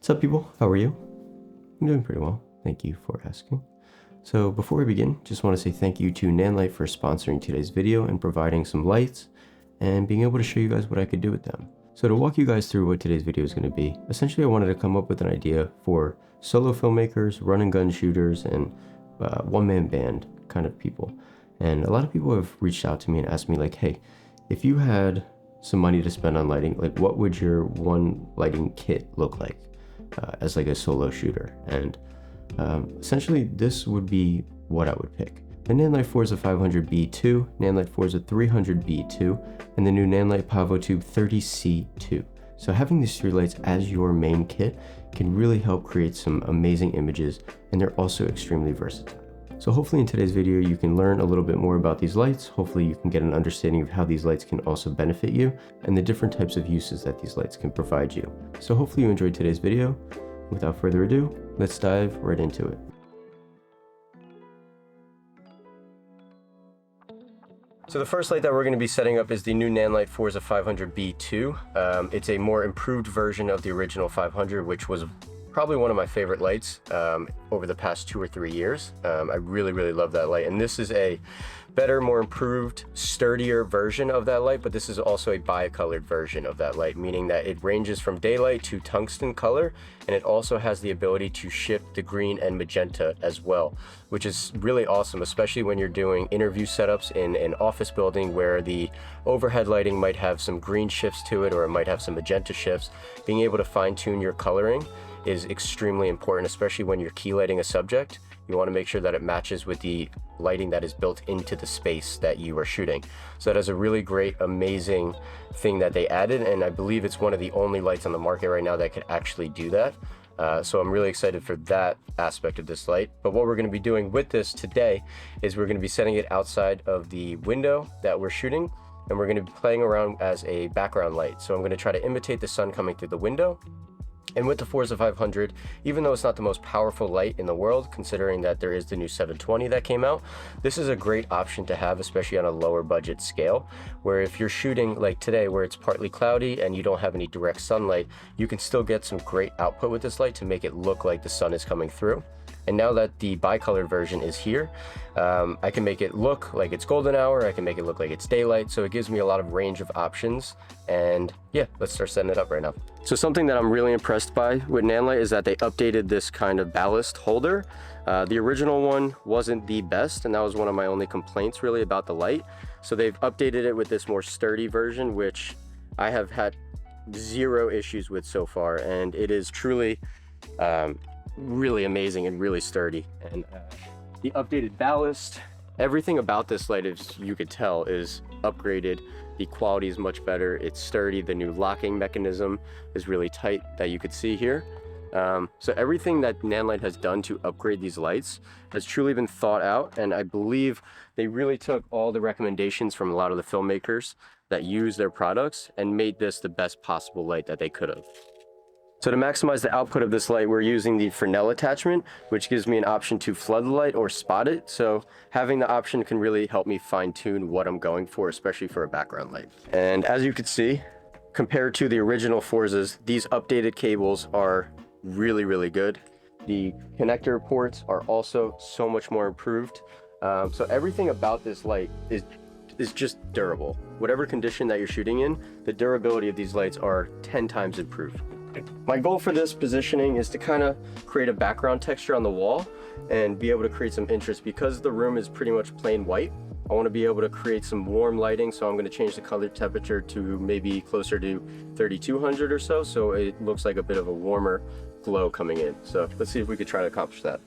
What's up, people? How are you? I'm doing pretty well. Thank you for asking. So before we begin, just want to say thank you to Nanlite for sponsoring today's video and providing some lights and being able to show you guys what I could do with them. So to walk you guys through what today's video is going to be, essentially I wanted to come up with an idea for solo filmmakers, run and gun shooters, and one-man band kind of people. And a lot of people have reached out to me and asked me like, hey, if you had some money to spend on lighting, like what would your one lighting kit look like as like a solo shooter? And essentially this would be what I would pick. The Nanlite Forza 500B2, Nanlite Forza 300B2, and the new Nanlite PavoTube 30C2. So having these three lights as your main kit can really help create some amazing images, and they're also extremely versatile. So hopefully in today's video you can learn a little bit more about these lights. Hopefully you can get an understanding of how these lights can also benefit you and the different types of uses that these lights can provide you. So hopefully you enjoyed today's video. Without further ado, let's dive right into it. So the first light that we're going to be setting up is the new Nanlite Forza 500B2. It's a more improved version of the original 500, which was probably one of my favorite lights over the past 2 or 3 years. I really love that light, and this is a better, more improved, sturdier version of that light, but this is also a bi-colored version of that light, meaning that it ranges from daylight to tungsten color, and it also has the ability to shift the green and magenta as well, which is really awesome, especially when you're doing interview setups in an office building where the overhead lighting might have some green shifts to it, or it might have some magenta shifts. Being able to fine-tune your coloring is extremely important, especially when you're key lighting a subject. You want to make sure that it matches with the lighting that is built into the space that you are shooting. So that is a really great, amazing thing that they added, and I believe it's one of the only lights on the market right now that could actually do that. So I'm really excited for that aspect of this light. But what we're going to be doing with this today is we're going to be setting it outside of the window that we're shooting, and we're going to be playing around as a background light. So I'm going to try to imitate the sun coming through the window. And with the Forza 500, even though it's not the most powerful light in the world, considering that there is the new 720 that came out, this is a great option to have, especially on a lower budget scale, where if you're shooting like today where it's partly cloudy and you don't have any direct sunlight, you can still get some great output with this light to make it look like the sun is coming through. And now that the bi-colored version is here, I can make it look like it's golden hour, I can make it look like it's daylight, so it gives me a lot of range of options. And yeah, let's start setting it up right now. So something that I'm really impressed by with Nanlite is that they updated this kind of ballast holder. The original one wasn't the best, and that was one of my only complaints really about the light. So they've updated it with this more sturdy version, which I have had zero issues with so far, and it is truly really amazing and really sturdy. And the updated ballast, everything about this light, as you could tell, is upgraded. The quality is much better, it's sturdy. The new locking mechanism is really tight that you could see here. So everything that Nanlite has done to upgrade these lights has truly been thought out, and I believe they really took all the recommendations from a lot of the filmmakers that use their products and made this the best possible light that they could have. So to maximize the output of this light, we're using the Fresnel attachment, which gives me an option to flood the light or spot it. So having the option can really help me fine tune what I'm going for, especially for a background light. And as you can see, compared to the original Forzas, these updated cables are really good. The connector ports are also so much more improved. So everything about this light is just durable. Whatever condition that you're shooting in, the durability of these lights are 10 times improved. My goal for this positioning is to kind of create a background texture on the wall and be able to create some interest. Because the room is pretty much plain white, I want to be able to create some warm lighting, so I'm going to change the color temperature to maybe closer to 3200 or so it looks like a bit of a warmer glow coming in. So let's see if we could try to accomplish that.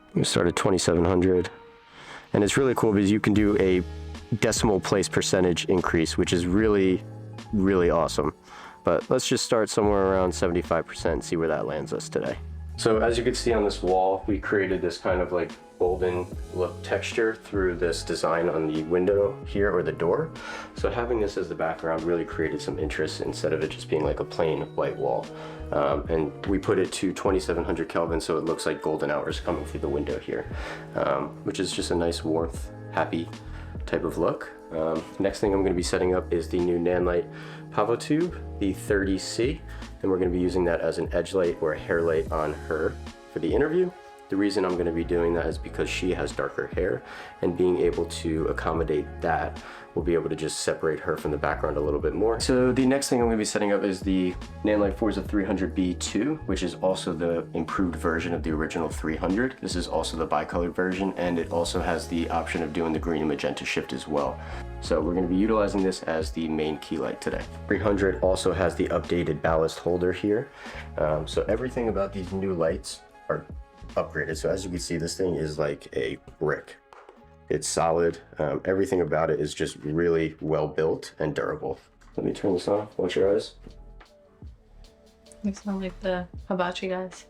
I'm going to start at 2700. And it's really cool because you can do a decimal place percentage increase, which is really awesome. But let's just start somewhere around 75% and see where that lands us today. So as you can see on this wall, we created this kind of like golden look texture through this design on the window here, or the door. So having this as the background really created some interest instead of it just being like a plain white wall. And we put it to 2700 Kelvin, so it looks like golden hours coming through the window here, which is just a nice warmth, happy type of look. Next thing I'm going to be setting up is the new Nanlite PavoTube, the 30C, and we're going to be using that as an edge light or a hair light on her for the interview. The reason I'm going to be doing that is because she has darker hair, and being able to accommodate that, we'll be able to just separate her from the background a little bit more. So the next thing I'm going to be setting up is the Nanlite Forza 300B2, which is also the improved version of the original 300. This is also the bicolored version, and it also has the option of doing the green and magenta shift as well. So we're going to be utilizing this as the main key light today. 300 also has the updated ballast holder here. So everything about these new lights are upgraded. So as you can see, this thing is like a brick. It's solid. Everything about it is just really well built and durable. Let me turn this on. Watch your eyes. You sound like the hibachi guys.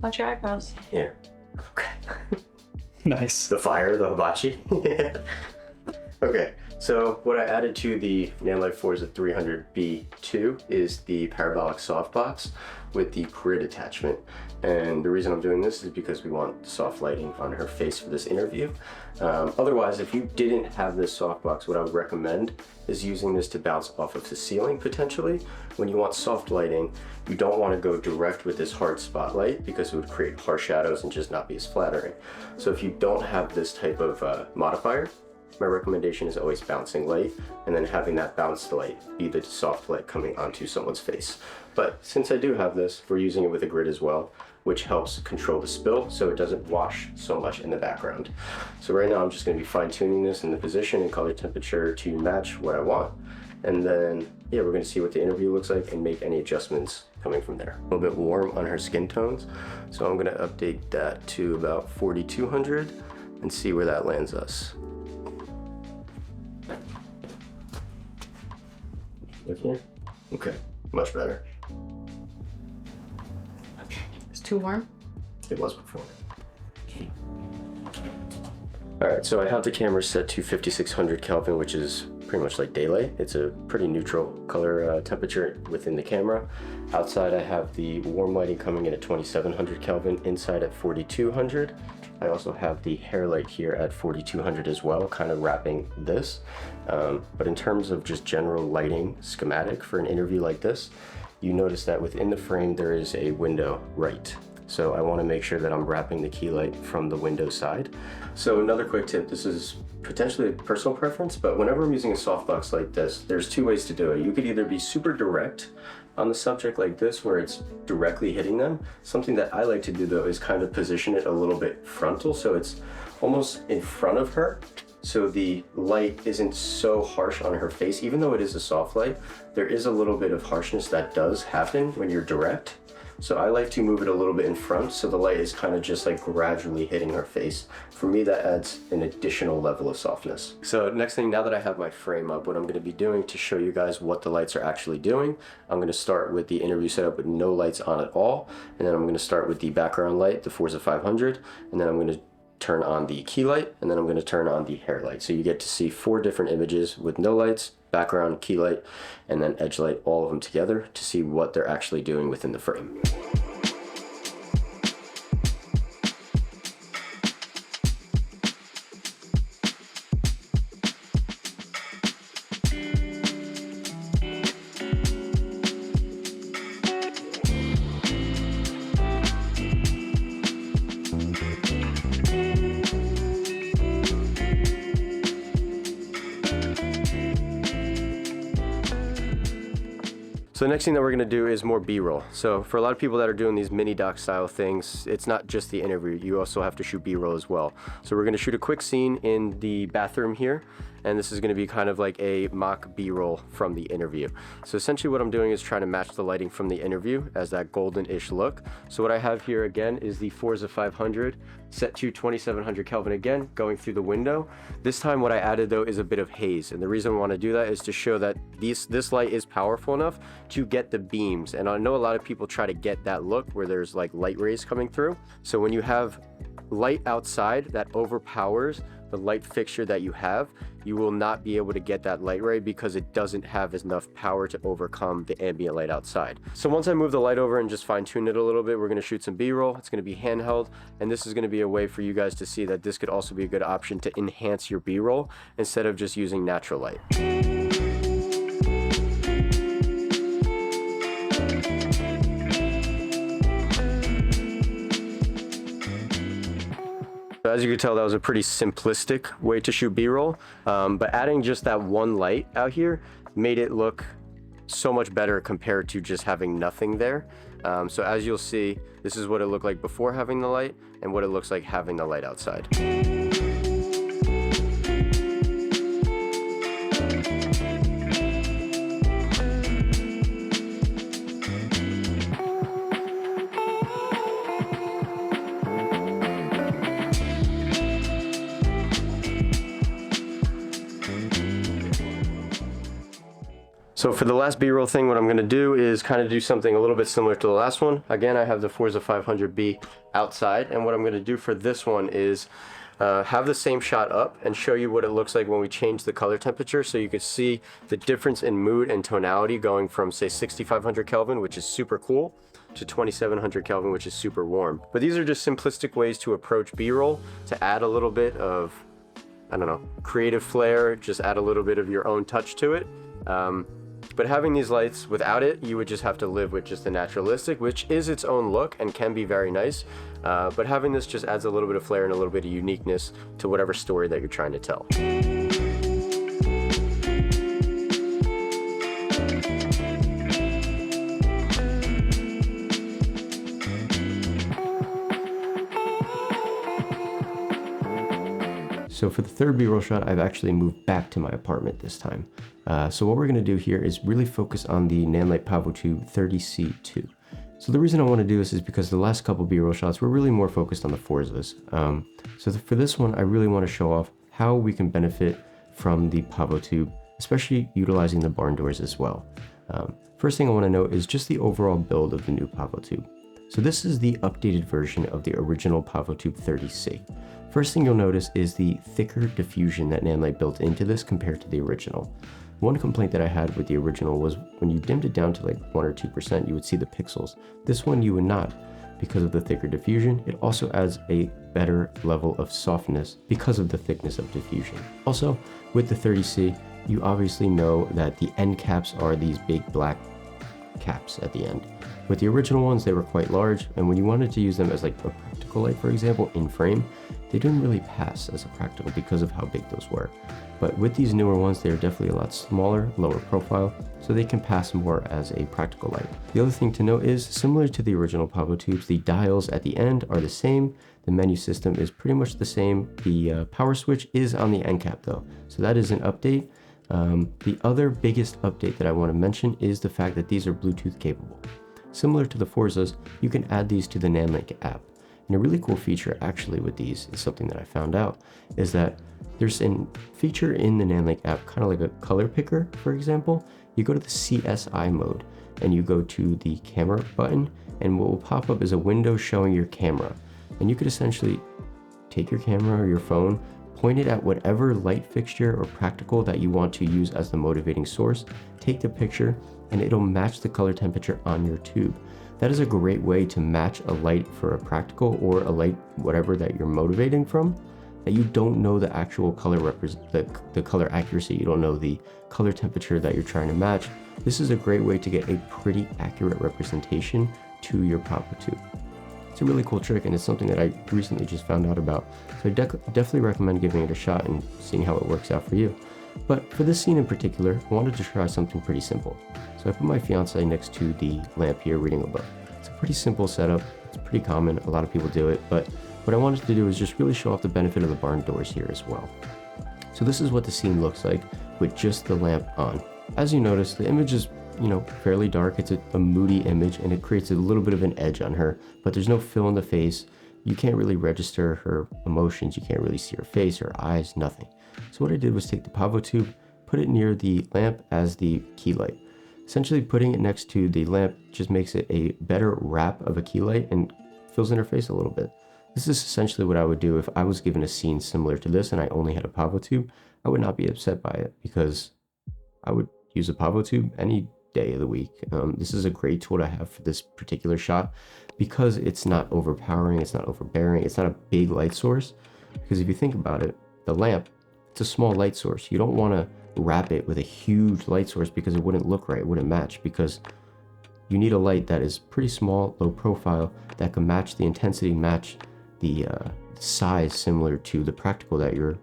Watch your eyebrows. Yeah. Okay. Nice. The fire, the hibachi. Okay. So what I added to the Nanlite Forza 300B2 is the parabolic softbox with the grid attachment. And the reason I'm doing this is because we want soft lighting on her face for this interview. Otherwise, if you didn't have this softbox, what I would recommend is using this to bounce off of the ceiling potentially. When you want soft lighting, you don't want to go direct with this hard spotlight because it would create harsh shadows and just not be as flattering. So if you don't have this type of modifier, my recommendation is always bouncing light, and then having that bounced light be the soft light coming onto someone's face. But since I do have this, we're using it with a grid as well, which helps control the spill so it doesn't wash so much in the background. So right now I'm just going to be fine tuning this in the position and color temperature to match what I want. And then, yeah, we're going to see what the interview looks like and make any adjustments coming from there. A little bit warm on her skin tones, so I'm going to update that to about 4200 and see where that lands us. Look here. Okay, much better. It's too warm. It was before. All right, so I have the camera set to 5600 Kelvin, which is pretty much like daylight. It's a pretty neutral color temperature within the camera. Outside, I have the warm lighting coming in at 2700 Kelvin, inside at 4200. I also have the hair light here at 4200 as well, kind of wrapping this. But in terms of just general lighting schematic for an interview like this, you notice that within the frame there is a window right. So I want to make sure that I'm wrapping the key light from the window side. So another quick tip, this is potentially a personal preference, but whenever I'm using a softbox like this, there's two ways to do it. You could either be super direct on the subject like this, where it's directly hitting them. Something that I like to do though is kind of position it a little bit frontal, so it's almost in front of her, so the light isn't so harsh on her face. Even though it is a soft light, there is a little bit of harshness that does happen when you're direct. So I like to move it a little bit in front, so the light is kind of just like gradually hitting her face. For me, that adds an additional level of softness. So next thing, now that I have my frame up, what I'm going to be doing to show you guys what the lights are actually doing, I'm going to start with the interview setup with no lights on at all, and then I'm going to start with the background light, the Forza 500, and then I'm going to turn on the key light, and then I'm going to turn on the hair light. So you get to see 4 different images with no lights, background, key light, and then edge light, all of them together to see what they're actually doing within the frame. So the next thing that we're going to do is more B-roll. So for a lot of people that are doing these mini doc style things, it's not just the interview, you also have to shoot B-roll as well. So we're going to shoot a quick scene in the bathroom here, and this is going to be kind of like a mock B-roll from the interview. So essentially what I'm doing is trying to match the lighting from the interview as that golden-ish look. So what I have here again is the Forza 500 set to 2700 Kelvin again, going through the window. This time what I added though is a bit of haze, and the reason I want to do that is to show that this light is powerful enough to get the beams. And I know a lot of people try to get that look where there's like light rays coming through. So when you have light outside that overpowers the light fixture that you have, you will not be able to get that light ray because it doesn't have enough power to overcome the ambient light outside. So once I move the light over and just fine tune it a little bit, we're going to shoot some B-roll. It's going to be handheld, and this is going to be a way for you guys to see that this could also be a good option to enhance your B-roll instead of just using natural light. So as you can tell, that was a pretty simplistic way to shoot B-roll, but adding just that one light out here made it look so much better compared to just having nothing there. So as you'll see, this is what it looked like before having the light and what it looks like having the light outside. So for the last B-roll thing, what I'm going to do is kind of do something a little bit similar to the last one. Again, I have the Forza 500B outside, and what I'm going to do for this one is have the same shot up and show you what it looks like when we change the color temperature, so you can see the difference in mood and tonality going from, say, 6500 Kelvin, which is super cool, to 2700 Kelvin, which is super warm. But these are just simplistic ways to approach B-roll to add a little bit of, I don't know, creative flair, just add a little bit of your own touch to it. But having these lights, without it, you would just have to live with just the naturalistic, which is its own look and can be very nice. But having this just adds a little bit of flair and a little bit of uniqueness to whatever story that you're trying to tell. So for the third B-roll shot, I've actually moved back to my apartment this time. So what we're going to do here is really focus on the Nanlite PavoTube 30C2. So the reason I want to do this is because the last couple B-roll shots were really more focused on the Forzas. For this one, I really want to show off how we can benefit from the PavoTube, especially utilizing the barn doors as well. First thing I want to note is just the overall build of the new PavoTube. So this is the updated version of the original PavoTube 30C. First thing you'll notice is the thicker diffusion that Nanlite built into this compared to the original. One complaint that I had with the original was when you dimmed it down to like 1 or 2%, you would see the pixels. This one you would not because of the thicker diffusion. It also adds a better level of softness because of the thickness of diffusion. Also, with the 30C, you obviously know that the end caps are these big black caps at the end. With the original ones, they were quite large, and when you wanted to use them as like a practical light, for example, in frame, they didn't really pass as a practical because of how big those were. But with these newer ones, they're definitely a lot smaller, lower profile, so they can pass more as a practical light. The other thing to note is, similar to the original PavoTubes, the dials at the end are the same, the menu system is pretty much the same, the power switch is on the end cap though, so that is an update. The other biggest update that I want to mention is the fact that these are Bluetooth capable. Similar to the Forzas, you can add these to the Nanlink app. And a really cool feature actually with these is something that I found out, is that there's a feature in the Nanlink app, kind of like a color picker, for example. You go to the CSI mode and you go to the camera button, and what will pop up is a window showing your camera. And you could essentially take your camera or your phone, point it at whatever light fixture or practical that you want to use as the motivating source, take the picture, and it'll match the color temperature on your tube. That is a great way to match a light for a practical or a light whatever that you're motivating from, that you don't know the actual color the color accuracy, you don't know the color temperature that you're trying to match. This is a great way to get a pretty accurate representation to your PavoTube. It's a really cool trick, and it's something that I recently just found out about. So I definitely recommend giving it a shot and seeing how it works out for you. But for this scene in particular, I wanted to try something pretty simple. So I put my fiance next to the lamp here reading a book. It's a pretty simple setup. It's pretty common. A lot of people do it. But what I wanted to do is just really show off the benefit of the barn doors here as well. So this is what the scene looks like with just the lamp on. As you notice, the image is, fairly dark. It's a moody image, and it creates a little bit of an edge on her, but there's no fill in the face. You can't really register her emotions. You can't really see her face, her eyes, nothing. So what I did was take the PavoTube, put it near the lamp as the key light. Essentially putting it next to the lamp just makes it a better wrap of a key light and fills in her face a little bit. This is essentially what I would do if I was given a scene similar to this and I only had a PavoTube. I would not be upset by it because I would use a PavoTube any day of the week. This is a great tool to have for this particular shot because it's not overpowering, it's not overbearing, it's not a big light source. Because if you think about it, the lamp, it's a small light source. You don't want to wrap it with a huge light source because it wouldn't look right, it wouldn't match, because you need a light that is pretty small, low profile, that can match the intensity, match the size similar to the practical that you're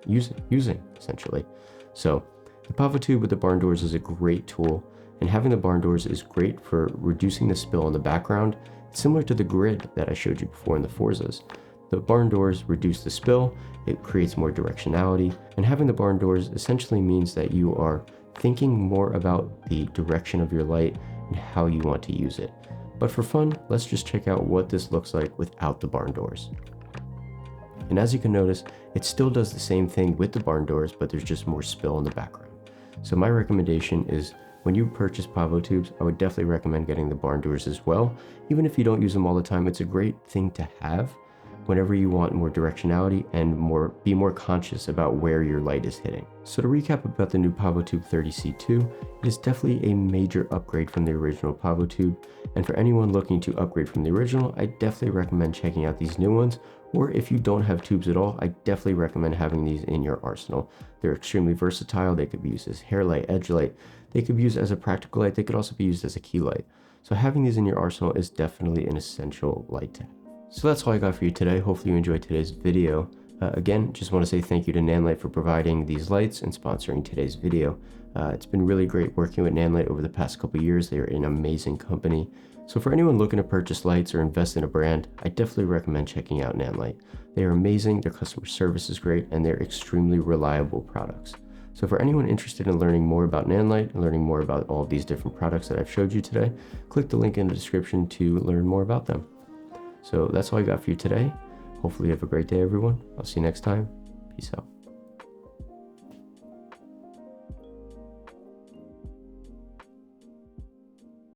using essentially. So the PavoTube with the barn doors is a great tool, and having the barn doors is great for reducing the spill in the background. It's similar to the grid that I showed you before in the Forzas. The barn doors reduce the spill, it creates more directionality, and having the barn doors essentially means that you are thinking more about the direction of your light and how you want to use it. But for fun, let's just check out what this looks like without the barn doors. And as you can notice, it still does the same thing with the barn doors, but there's just more spill in the background. So my recommendation is, when you purchase PavoTubes, I would definitely recommend getting the barn doors as well. Even if you don't use them all the time, it's a great thing to have whenever you want more directionality and be more conscious about where your light is hitting. So to recap about the new PavoTube 30C2, it is definitely a major upgrade from the original PavoTube, and for anyone looking to upgrade from the original, I definitely recommend checking out these new ones. Or if you don't have tubes at all, I definitely recommend having these in your arsenal. They're extremely versatile. They could be used as hair light, edge light. They could be used as a practical light. They could also be used as a key light. So having these in your arsenal is definitely an essential light to have. So that's all I got for you today. Hopefully you enjoyed today's video. Again, just want to say thank you to Nanlite for providing these lights and sponsoring today's video. It's been really great working with Nanlite over the past couple of years. They are an amazing company. So for anyone looking to purchase lights or invest in a brand, I definitely recommend checking out Nanlite. They are amazing, their customer service is great, and they're extremely reliable products. So for anyone interested in learning more about Nanlite and learning more about all of these different products that I've showed you today, click the link in the description to learn more about them. So that's all I got for you today. Hopefully you have a great day, everyone. I'll see you next time. Peace out.